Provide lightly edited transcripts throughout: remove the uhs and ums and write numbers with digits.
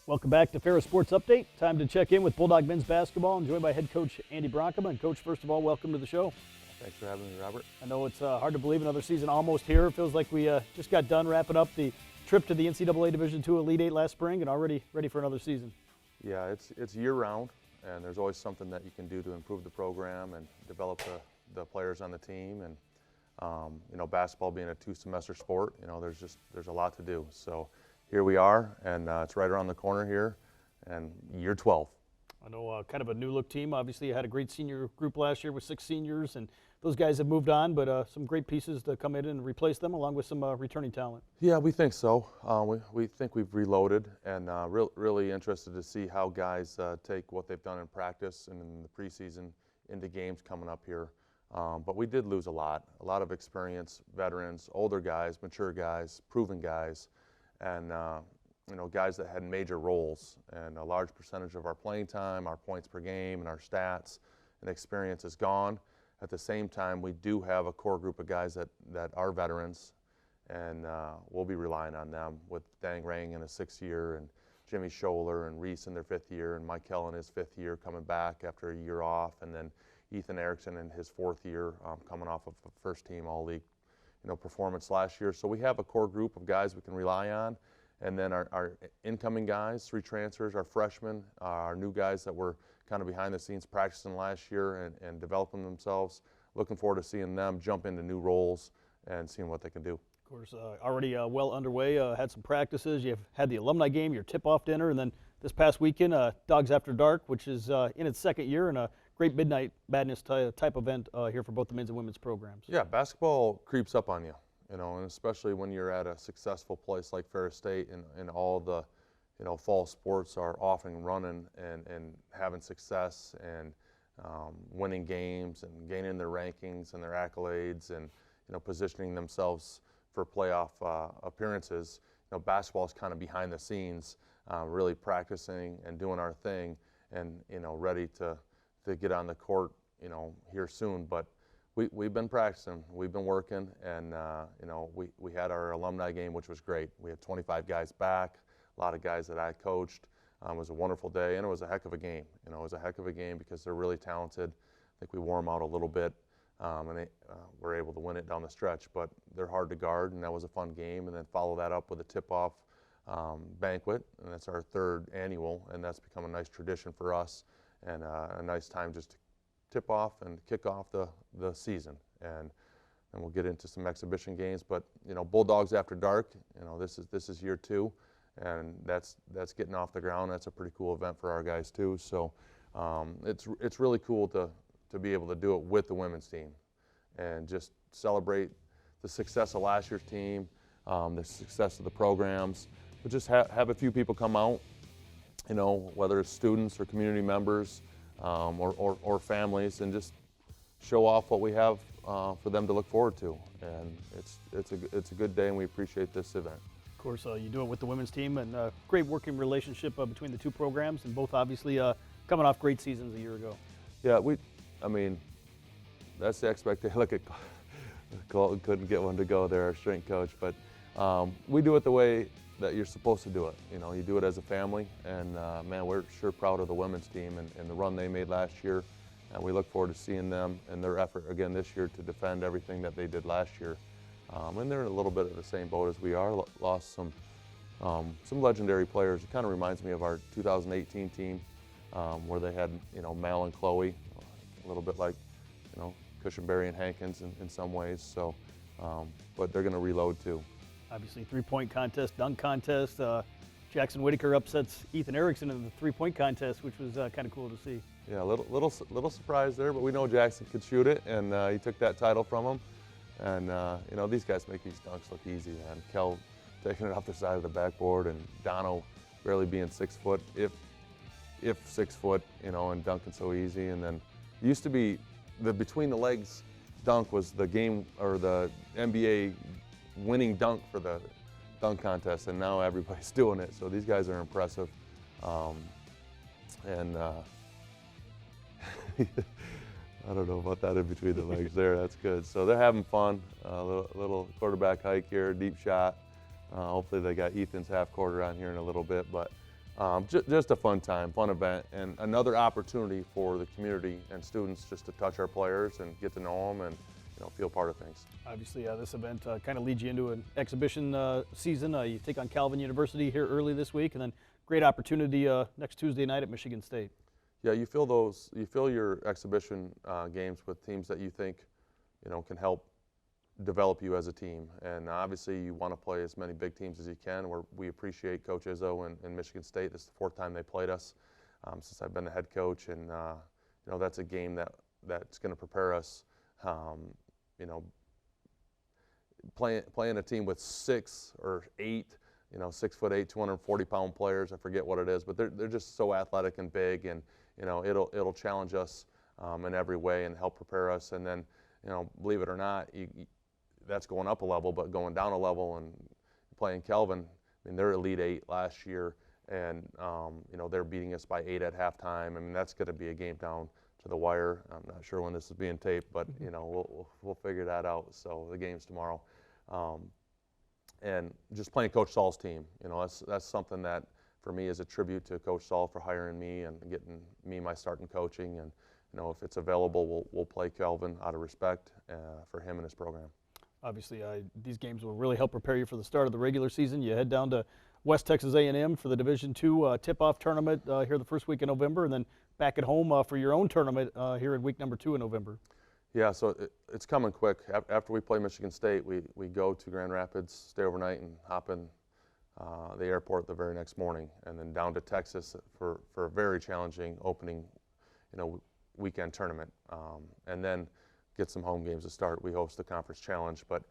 Welcome back to Ferris Sports Update. Time to check in with Bulldog men's basketball. I'm joined by head coach Andy Bronkema. And Coach, first of all, welcome to the show. Thanks for having me, Robert. I know it's hard to believe another season almost here. It feels like we just got done wrapping up the trip to the NCAA Division II Elite Eight last spring and already ready for another season. Yeah, it's year-round, and there's always something that you can do to improve the program and develop the players on the team. And basketball being a two-semester sport, there's a lot to do. So here we are, and it's right around the corner here, and year 12. I know kind of a new-look team. Obviously, you had a great senior group last year with 6 seniors, and those guys have moved on, but some great pieces to come in and replace them, along with some returning talent. Yeah, we think so. We think we've reloaded, and really interested to see how guys take what they've done in practice and in the preseason into games coming up here. But we did lose a lot of experienced veterans, older guys, mature guys, proven guys, and guys that had major roles. And a large percentage of our playing time, our points per game, and our stats and experience is gone. At the same time, we do have a core group of guys that are veterans, and we'll be relying on them with Dang Rang in his 6th year, and Jimmy Scholler and Reese in their 5th year, and Mike Kell in his 5th year coming back after a year off, and then Ethan Erickson in his 4th year coming off of a first-team All-League performance last year. So we have a core group of guys we can rely on, and then our incoming guys, 3 transfers, our freshmen, our new guys that were kind of behind the scenes practicing last year and developing themselves. Looking forward to seeing them jump into new roles and seeing what they can do. Of course, already well underway, had some practices. You've had the alumni game, your tip-off dinner, and then this past weekend, Dawgs After Dark, which is in its 2nd year, and a great midnight madness type event here for both the men's and women's programs. Yeah, basketball creeps up on you, and especially when you're at a successful place like Ferris State, and all the fall sports are off and running and having success and winning games and gaining their rankings and their accolades and positioning themselves for playoff appearances. Basketball is kind of behind the scenes, really practicing and doing our thing, and ready to get on the court here soon. But we've been practicing, we've been working, and we had our alumni game, which was great. We had 25 guys back. A lot of guys that I coached. It was a wonderful day, and it was a heck of a game. It was a heck of a game because they're really talented. I think we wore them out a little bit, and they were able to win it down the stretch. But they're hard to guard, and that was a fun game. And then follow that up with a tip-off banquet, and that's our 3rd annual, and that's become a nice tradition for us, and a nice time just to tip off and kick off the season. And we'll get into some exhibition games. But Bulldogs After Dark. This is year 2. And that's getting off the ground. That's a pretty cool event for our guys too. So it's really cool to be able to do it with the women's team and just celebrate the success of last year's team, the success of the programs, but just have a few people come out, whether it's students or community members or families, and just show off what we have for them to look forward to. And it's a good day, and we appreciate this event. Of course, you do it with the women's team, and great working relationship between the 2 programs, and both obviously coming off great seasons a year ago. Yeah, that's the expectation. Look at Colton couldn't get one to go there, our strength coach, but we do it the way that you're supposed to do it. You do it as a family, and man, we're sure proud of the women's team and the run they made last year, and we look forward to seeing them and their effort again this year to defend everything that they did last year. And they're in a little bit of the same boat as we are. Lost some legendary players. It kind of reminds me of our 2018 team, where they had Mal and Chloe, a little bit like Cushenberry and Hankins in some ways. So, but they're going to reload too. Obviously, 3-point contest, dunk contest. Jackson Whitaker upsets Ethan Erickson in the 3-point contest, which was kind of cool to see. Yeah, a little surprise there, but we know Jackson could shoot it, and he took that title from him. And these guys make these dunks look easy, man. Kell taking it off the side of the backboard, and Dono barely being 6 foot, if 6 foot, and dunking so easy. And then it used to be the between the legs dunk was the game or the NBA winning dunk for the dunk contest, and now everybody's doing it. So these guys are impressive, and I don't know about that in between the legs there. That's good. So they're having fun. A little quarterback hike here, deep shot. Hopefully they got Ethan's half quarter on here in a little bit. But Just a fun time, fun event, and another opportunity for the community and students just to touch our players and get to know them and feel part of things. Obviously, this event kind of leads you into an exhibition season. You take on Calvin University here early this week, and then great opportunity next Tuesday night at Michigan State. Yeah, you fill your exhibition games with teams that you think can help develop you as a team, and obviously you want to play as many big teams as you can. We appreciate Coach Izzo and Michigan State. This is the 4th time they played us since I've been the head coach, and that's a game that's going to prepare us. Playing a team with 6 or 8, 6'8", 240-pound players. I forget what it is, but they're just so athletic and big, and it'll challenge us in every way and help prepare us. And then believe it or not, that's going up a level, but going down a level and playing Calvin, I mean, they're Elite 8 last year, and they're beating us by 8 at halftime. I mean, that's going to be a game down to the wire. I'm not sure when this is being taped, but we'll figure that out. So the game's tomorrow, and just playing Coach Saul's team, that's something that for me is a tribute to Coach Saul for hiring me and getting me my start in coaching. And if it's available, we'll play Calvin out of respect for him and his program. Obviously, these games will really help prepare you for the start of the regular season. You head down to West Texas A&M for the Division II tip-off tournament here the first week in November, and then back at home for your own tournament here in week number 2 in November. Yeah, so it's coming quick. After we play Michigan State, we go to Grand Rapids, stay overnight, and hop in the airport the very next morning, and then down to Texas for a very challenging opening, weekend tournament, and then get some home games to start. We host the Conference Challenge, but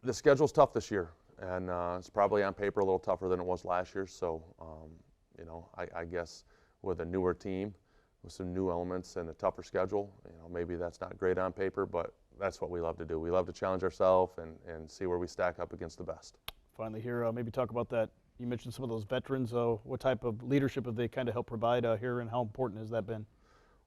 the schedule's tough this year, and it's probably on paper a little tougher than it was last year. So, I guess with a newer team, with some new elements and a tougher schedule, maybe that's not great on paper, but that's what we love to do. We love to challenge ourselves and see where we stack up against the best. Finally here, maybe talk about that. You mentioned some of those veterans. What type of leadership have they kind of helped provide here, and how important has that been?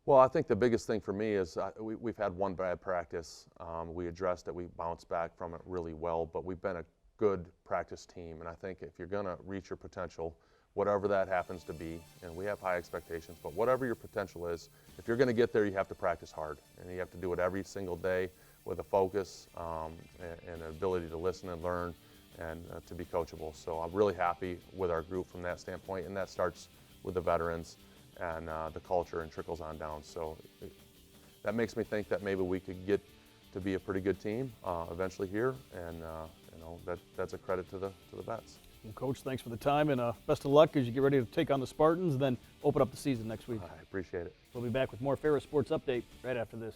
Well, I think the biggest thing for me is we've had one bad practice. We addressed it. We bounced back from it really well, but we've been a good practice team. And I think if you're going to reach your potential, whatever that happens to be, and we have high expectations, but whatever your potential is, if you're going to get there, you have to practice hard. And you have to do it every single day with a focus and an ability to listen and learn and to be coachable. So I'm really happy with our group from that standpoint, and that starts with the veterans and the culture and trickles on down. So that makes me think that maybe we could get to be a pretty good team eventually here, and that's a credit to the vets. Well, Coach, thanks for the time, and best of luck as you get ready to take on the Spartans and then open up the season next week. I appreciate it. We'll be back with more Ferris Sports Update right after this.